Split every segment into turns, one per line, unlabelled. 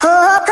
What's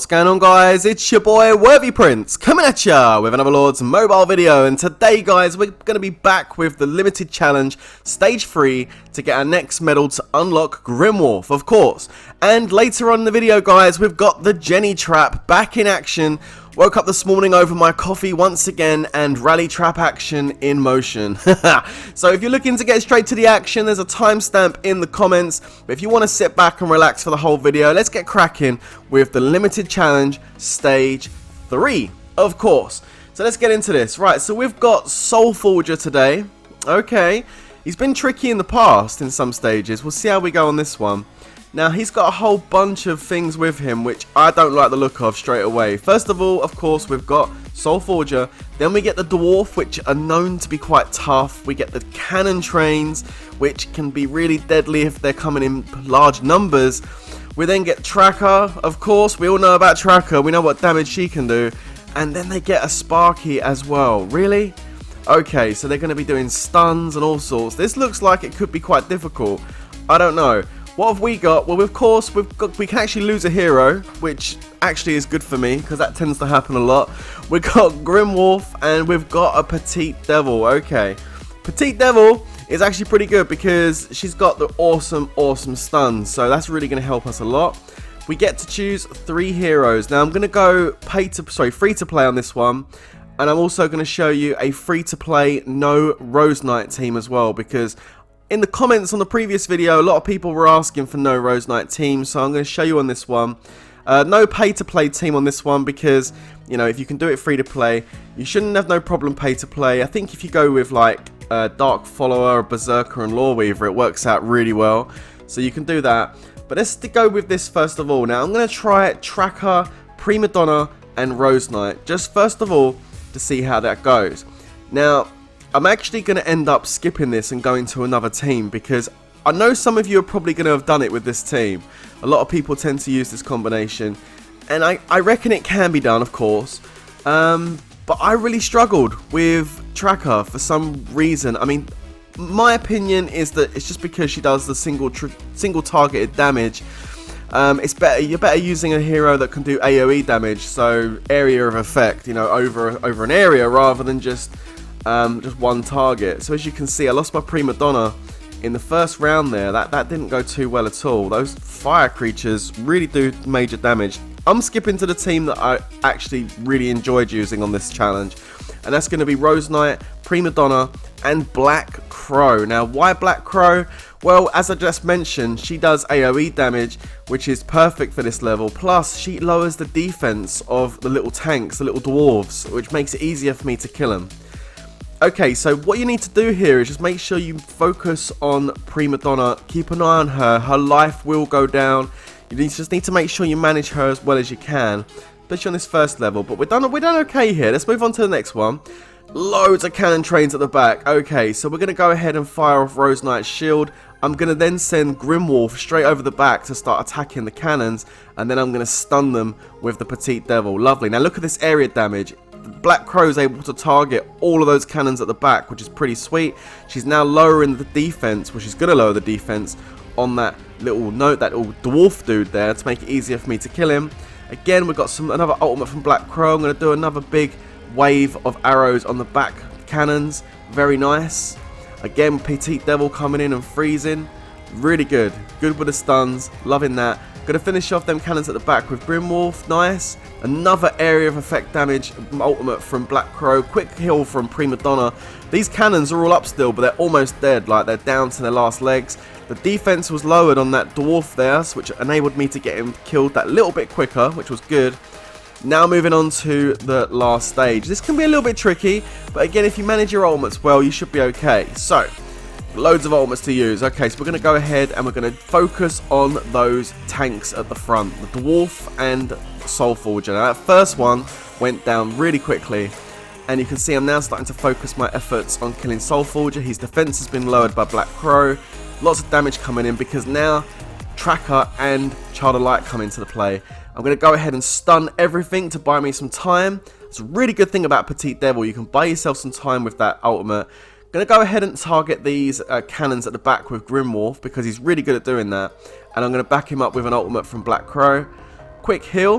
going on, guys? It's your boy Worthy Prince coming at ya with another Lords mobile video, and today, guys, we're going to be back with the limited challenge stage 3 to get our next medal to unlock Grimwolf, of course. And later on in the video, guys, we've got the Jenny trap back in action. Woke up this morning over my coffee once again, and rally trap action in motion. So if you're looking to get straight to the action, there's a timestamp in the comments. But if you want to sit back and relax for the whole video, let's get cracking with the limited challenge stage 3, of course. So let's get into this. Right, so we've got Soulforger today. Okay, he's been tricky in the past in some stages. We'll see how we go on this one. Now, he's got a whole bunch of things with him which I don't like the look of straight away. First of all, of course, we've got Soulforger. Then we get the Dwarf, which are known to be quite tough. We get the Cannon Trains, which can be really deadly if they're coming in large numbers. We then get Tracker, of course. We all know about Tracker. We know what damage she can do. And then they get a Sparky as well. Really? Okay, so they're going to be doing stuns and all sorts. This looks like it could be quite difficult. I don't know. What have we got? Well, of course, we can actually lose a hero, which actually is good for me, because that tends to happen a lot. We've got Grimwolf, and we've got a Petite Devil. Okay. Petite Devil is actually pretty good, because she's got the awesome stuns, so that's really going to help us a lot. We get to choose 3 heroes. Now, I'm going to go free to play on this one, and I'm also going to show you a free to play no Rose Knight team as well, because in the comments on the previous video, a lot of people were asking for no Rose Knight team, so I'm going to show you on this one. No pay-to-play team on this one, because, you know, if you can do it free-to-play, you shouldn't have no problem pay-to-play. I think if you go with, like, Dark Follower, Berserker, and Loreweaver, it works out really well, so you can do that. But let's go with this first of all. Now, I'm going to try Tracker, Prima Donna, and Rose Knight, just first of all, to see how that goes. Now, I'm actually going to end up skipping this and going to another team, because I know some of you are probably going to have done it with this team. A lot of people tend to use this combination, and I reckon it can be done, of course. But I really struggled with Tracker for some reason. I mean, my opinion is that it's just because she does the single targeted damage. You're better using a hero that can do AoE damage, so area of effect, you know, over an area, rather than just one target. So as you can see, I lost my Prima Donna in the first round there. That didn't go too well at all. Those fire creatures really do major damage. I'm skipping to the team that I actually really enjoyed using on this challenge, and that's going to be Rose Knight, Prima Donna, and Black Crow. Now, why Black Crow? Well, as I just mentioned, she does AoE damage, which is perfect for this level. Plus, she lowers the defense of the little tanks, the little dwarves, which makes it easier for me to kill them. Okay, so what you need to do here is just make sure you focus on Prima Donna. Keep an eye on her. Her life will go down. You just need to make sure you manage her as well as you can, especially on this first level. But we're done okay here. Let's move on to the next one. Loads of cannon trains at the back. Okay, so we're going to go ahead and fire off Rose Knight's shield. I'm going to then send Grimwolf straight over the back to start attacking the cannons, and then I'm going to stun them with the Petite Devil. Lovely. Now look at this area damage. Black Crow is able to target all of those cannons at the back, which is pretty sweet. She's now lowering the defense, which is going to lower the defense on that little dwarf dude there to make it easier for me to kill him. Again, we've got another ultimate from Black Crow. I'm going to do another big wave of arrows on the back cannons. Very nice. Again, Petite Devil coming in and freezing. Really good. Good with the stuns. Loving that. Going to finish off them cannons at the back with Grimwolf. Nice. Another area of effect damage ultimate from Black Crow. Quick heal from Prima Donna. These cannons are all up still, but they're almost dead. Like, they're down to their last legs. The defense was lowered on that dwarf there, which enabled me to get him killed that little bit quicker, which was good. Now moving on to the last stage. This can be a little bit tricky, but again, if you manage your ultimates well, you should be okay. So, loads of ultimates to use. Okay, so we're going to go ahead and we're going to focus on those tanks at the front, the Dwarf and Soulforger. Now, that first one went down really quickly, and you can see I'm now starting to focus my efforts on killing Soulforger. His defense has been lowered by Black Crow. Lots of damage coming in because now Tracker and Child of Light come into the play. I'm going to go ahead and stun everything to buy me some time. It's a really good thing about Petite Devil. You can buy yourself some time with that ultimate. Going to go ahead and target these cannons at the back with Grimwolf because he's really good at doing that. And I'm going to back him up with an ultimate from Black Crow. Quick heal.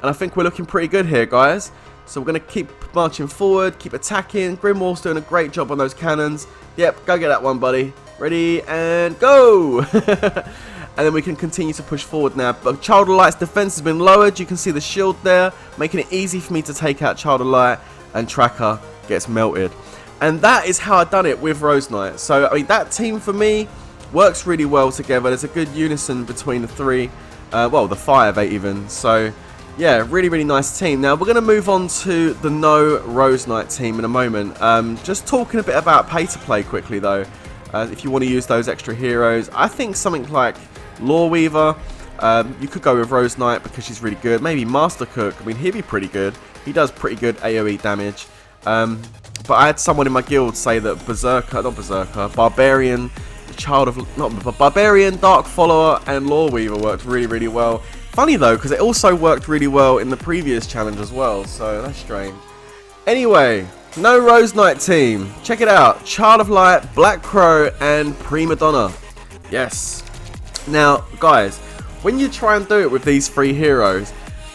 And I think we're looking pretty good here, guys. So we're going to keep marching forward, keep attacking. Grimwolf's doing a great job on those cannons. Yep, go get that one, buddy. Ready, and go! And then we can continue to push forward now. But Child of Light's defense has been lowered. You can see the shield there, making it easy for me to take out Child of Light, and Tracker gets melted. And that is how I've done it with Rose Knight. So, I mean, that team for me works really well together. There's a good unison between the three. Well, the 5 even. So, yeah, really, really nice team. Now, we're going to move on to the no Rose Knight team in a moment. Just talking a bit about pay to play quickly, though. If you want to use those extra heroes, I think something like Lore Weaver, you could go with Rose Knight because she's really good. Maybe Master Cook, I mean, he'd be pretty good. He does pretty good AoE damage. But I had someone in my guild say that Barbarian, Barbarian, Dark Follower, and Lore Weaver worked really, really well. Funny though, because it also worked really well in the previous challenge as well, so that's strange. Anyway, no Rose Knight team. Check it out. Child of Light, Black Crow, and Prima Donna. Yes. Now, guys, when you try and do it with these 3 heroes,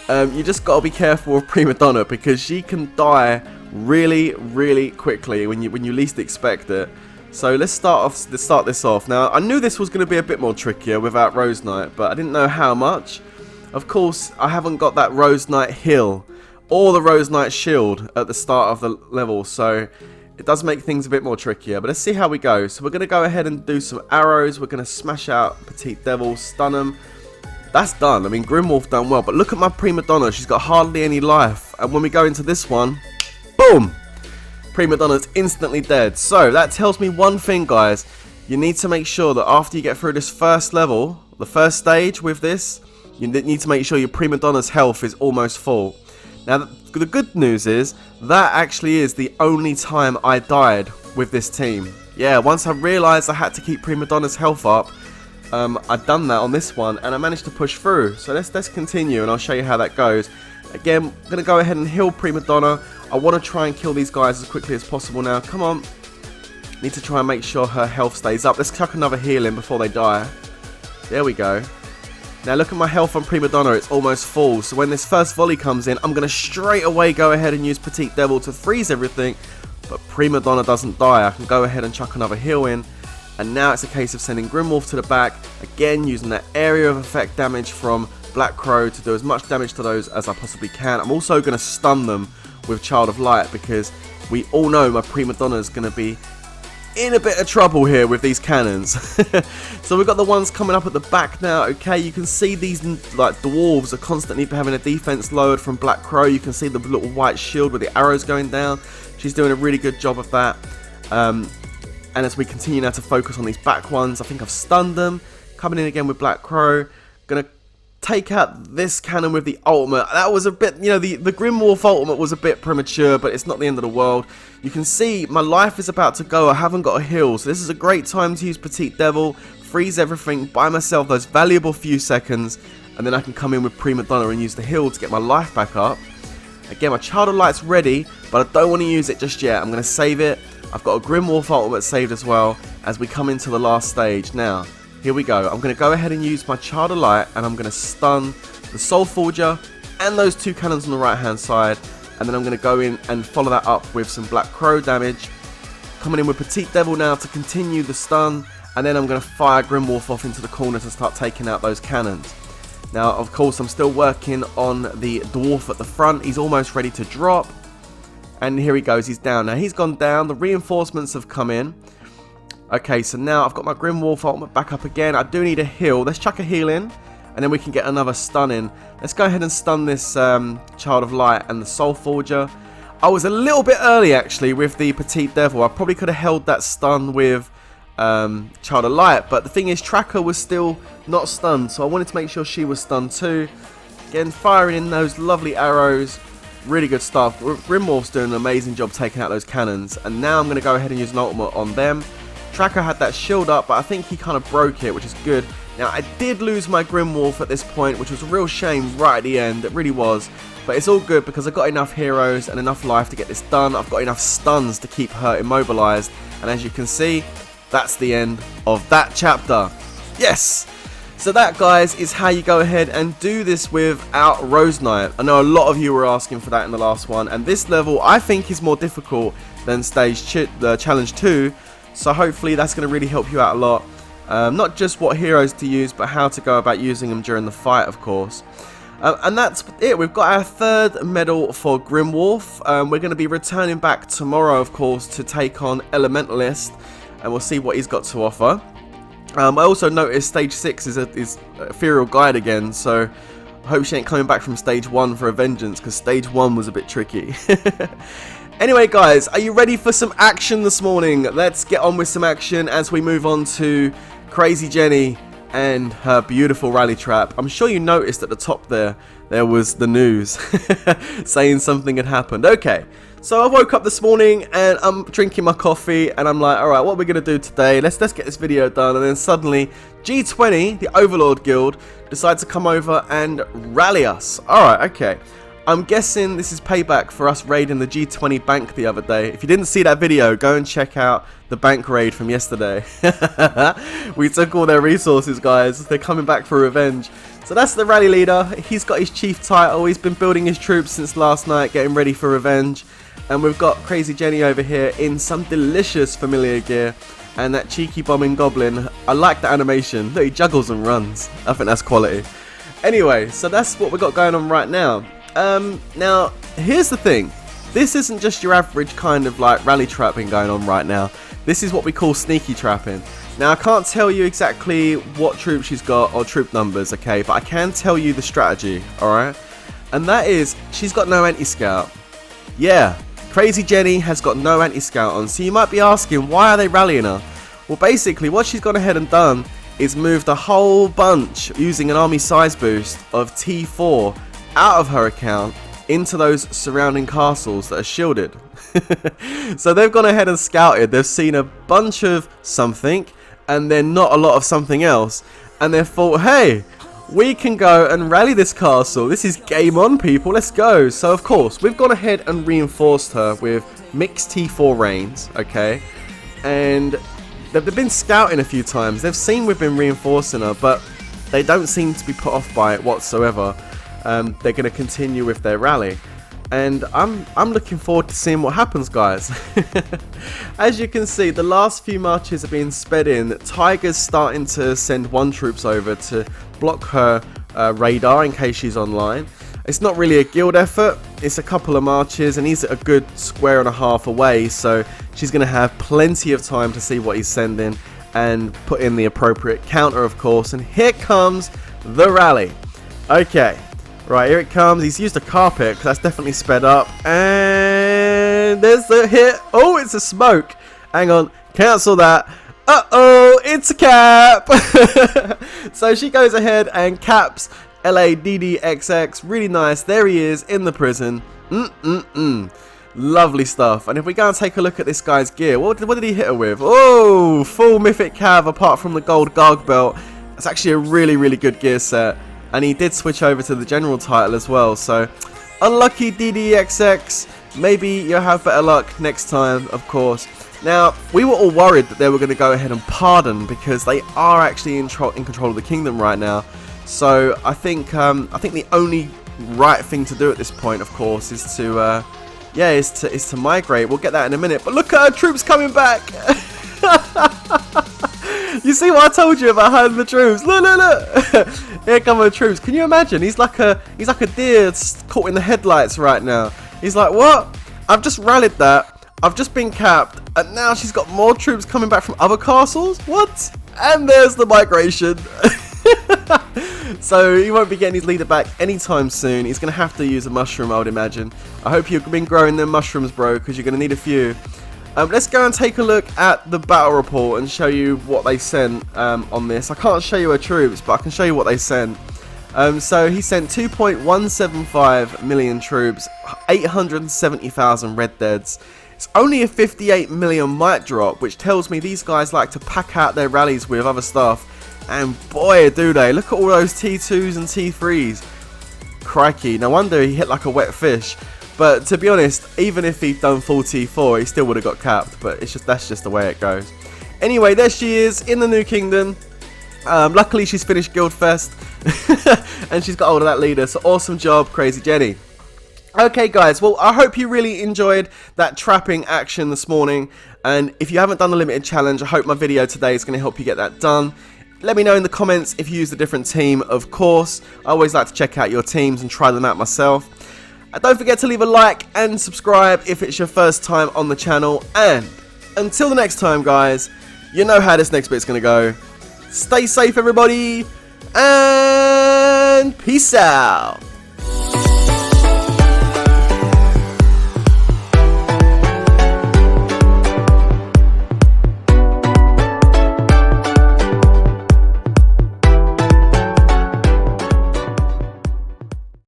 you just got to be careful with Prima Donna because she can die really, really quickly when you least expect it. So let's start this off. Now, I knew this was going to be a bit more trickier without Rose Knight, but I didn't know how much. Of course, I haven't got that Rose Knight heal or the Rose Knight shield at the start of the level, so it does make things a bit more trickier. But let's see how we go. So we're going to go ahead and do some arrows. We're going to smash out Petite Devil, stun them. That's done. I mean, Grimwolf done well, but look at my Prima Donna. She's got hardly any life. And when we go into this one, boom! Prima Donna's instantly dead. So that tells me one thing, guys. You need to make sure that after you get through this first level, the first stage with this, you need to make sure your Prima Donna's health is almost full. Now, the good news is that actually is the only time I died with this team. Yeah, once I realised I had to keep Prima Donna's health up, I'd done that on this one, and I managed to push through. So let's continue, and I'll show you how that goes. Again, I'm going to go ahead and heal Prima Donna. I want to try and kill these guys as quickly as possible now. Come on. Need to try and make sure her health stays up. Let's chuck another heal in before they die. There we go. Now look at my health on Prima Donna, it's almost full. So when this first volley comes in, I'm going to straight away go ahead and use Petite Devil to freeze everything. But Prima Donna doesn't die. I can go ahead and chuck another heal in. And now it's a case of sending Grimwolf to the back. Again, using that area of effect damage from Black Crow to do as much damage to those as I possibly can. I'm also going to stun them with Child of Light because we all know my Prima Donna is going to be in a bit of trouble here with these cannons. So we've got the ones coming up at the back now. Okay, you can see these like dwarves are constantly having a defense lowered from Black Crow. You can see the little white shield with the arrows going down. She's doing a really good job of that. And as we continue now to focus on these back ones, I think I've stunned them. Coming in again with Black Crow. Gonna take out this cannon with the ultimate. That was a bit, you know, the Grimwolf ultimate was a bit premature, but it's not the end of the world. You can see my life is about to go. I haven't got a heal, so this is a great time to use Petite Devil, freeze everything, buy myself those valuable few seconds, and then I can come in with Prima Donna and use the heal to get my life back up. Again, my Child of Light's ready, but I don't want to use it just yet. I'm going to save it. I've got a Grimwolf ultimate saved as well as we come into the last stage. Now, here we go. I'm going to go ahead and use my Child of Light, and I'm going to stun the Soul Forger and those 2 cannons on the right hand side. And then I'm going to go in and follow that up with some Black Crow damage. Coming in with Petite Devil now to continue the stun. And then I'm going to fire Grimwolf off into the corner to start taking out those cannons. Now, of course, I'm still working on the dwarf at the front. He's almost ready to drop. And here he goes. He's down. Now, he's gone down. The reinforcements have come in. Okay, so now I've got my Grimwolf ultimate back up again. I do need a heal. Let's chuck a heal in, and then we can get another stun in. Let's go ahead and stun this Child of Light and the Soul Forger. I was a little bit early, actually, with the Petite Devil. I probably could have held that stun with Child of Light, but the thing is, Tracker was still not stunned, so I wanted to make sure she was stunned too. Again, firing in those lovely arrows. Really good stuff. Grimwolf's doing an amazing job taking out those cannons, and now I'm going to go ahead and use an ultimate on them. Tracker had that shield up, but I think he kind of broke it, which is good. Now, I did lose my Grimwolf at this point, which was a real shame right at the end. It really was. But it's all good because I've got enough heroes and enough life to get this done. I've got enough stuns to keep her immobilized. And as you can see, that's the end of that chapter. Yes! So that, guys, is how you go ahead and do this without Rose Knight. I know a lot of you were asking for that in the last one. And this level, I think, is more difficult than Challenge 2. So hopefully that's going to really help you out a lot. Not just what heroes to use, but how to go about using them during the fight, of course. And that's it. We've got our third medal for Grimwolf. We're going to be returning back tomorrow, of course, to take on Elementalist, and we'll see what he's got to offer. I also noticed Stage 6 is Ethereal Guide again, so I hope she ain't coming back from Stage 1 for a vengeance, because Stage 1 was a bit tricky. Anyway, guys, are you ready for some action this morning? Let's get on with some action as we move on to Crazy Jenny and her beautiful rally trap. I'm sure you noticed at the top there was the news saying something had happened. Okay, so I woke up this morning and I'm drinking my coffee and I'm like, alright, what are we going to do today? Let's get this video done. And then suddenly G20, the Overlord Guild, decide to come over and rally us. Alright, okay. I'm guessing this is payback for us raiding the G20 bank the other day. If you didn't see that video, go and check out the bank raid from yesterday. We took all their resources, guys. They're coming back for revenge. So that's the rally leader. He's got his chief title. He's been building his troops since last night, getting ready for revenge. And we've got Crazy Jenny over here in some delicious familiar gear. And that cheeky bombing goblin. I like the animation. Look, he juggles and runs. I think that's quality. Anyway, so that's what we've got going on right now. Now, here's the thing. This isn't just your average kind of like rally trapping going on right now. This is what we call sneaky trapping. Now, I can't tell you exactly what troops she's got or troop numbers, okay? But I can tell you the strategy, alright? And that is, she's got no anti-scout. Yeah, Crazy Jenny has got no anti-scout on. So you might be asking, why are they rallying her? Well, basically, what she's gone ahead and done is moved a whole bunch using an army size boost of T4 out of her account into those surrounding castles that are shielded. So they've gone ahead and scouted. They've seen a bunch of something and then not a lot of something else, and they thought, hey, we can go and rally this castle. This is game on, people. Let's go. So of course we've gone ahead and reinforced her with mixed T4 rains, okay, and they've been scouting a few times. They've seen we've been reinforcing her, but they don't seem to be put off by it whatsoever. They're going to continue with their rally, and I'm looking forward to seeing what happens, guys. As you can see, the last few marches are being sped in. Tiger's starting to send one troops over to block her radar in case she's online. It's not really a guild effort, it's a couple of marches, and he's a good square and a half away, so she's going to have plenty of time to see what he's sending and put in the appropriate counter, of course. And here comes the rally. Okay. Right, here it comes. He's used a carpet, because that's definitely sped up. And there's the hit. Oh, it's a smoke. Hang on. Cancel that. Uh-oh, it's a cap. So she goes ahead and caps LADDXX. Really nice. There he is in the prison. Lovely stuff. And if we go and take a look at this guy's gear, what did he hit her with? Oh, full Mythic Cav apart from the gold Garg belt. That's actually a really, really good gear set. And he did switch over to the general title as well. So, unlucky DDXX. Maybe you'll have better luck next time, of course. Now, we were all worried that they were going to go ahead and pardon, because they are actually in control of the kingdom right now. So, I think the only right thing to do at this point, of course, is to migrate. We'll get that in a minute. But look at her troops coming back. You see what I told you about hiding the troops? Look, look, look. Here come the troops. Can you imagine? He's like a deer caught in the headlights right now. He's like, what? I've just rallied that. I've just been capped, and now she's got more troops coming back from other castles. What? And there's the migration. So he won't be getting his leader back anytime soon. He's going to have to use a mushroom, I would imagine. I hope you've been growing them mushrooms, bro, because you're going to need a few. Let's go and take a look at the battle report and show you what they sent on this. I can't show you her troops, but I can show you what they sent. So he sent 2.175 million troops, 870,000 red deads. It's only a 58 million might drop, which tells me these guys like to pack out their rallies with other stuff. And boy, do they. Look at all those T2s and T3s. Crikey, no wonder he hit like a wet fish. But to be honest, even if he'd done full T4, he still would have got capped. But that's just the way it goes. Anyway, there she is in the New Kingdom. Luckily, she's finished Guildfest. And she's got hold of that leader. So awesome job, Crazy Jenny. Okay guys, well I hope you really enjoyed that trapping action this morning, and if you haven't done the limited challenge, I hope my video today is going to help you get that done. Let me know in the comments if you used a different team, of course. I always like to check out your teams and try them out myself. And don't forget to leave a like and subscribe if it's your first time on the channel, and until the next time guys, you know how this next bit's going to go. Stay safe everybody, and peace out.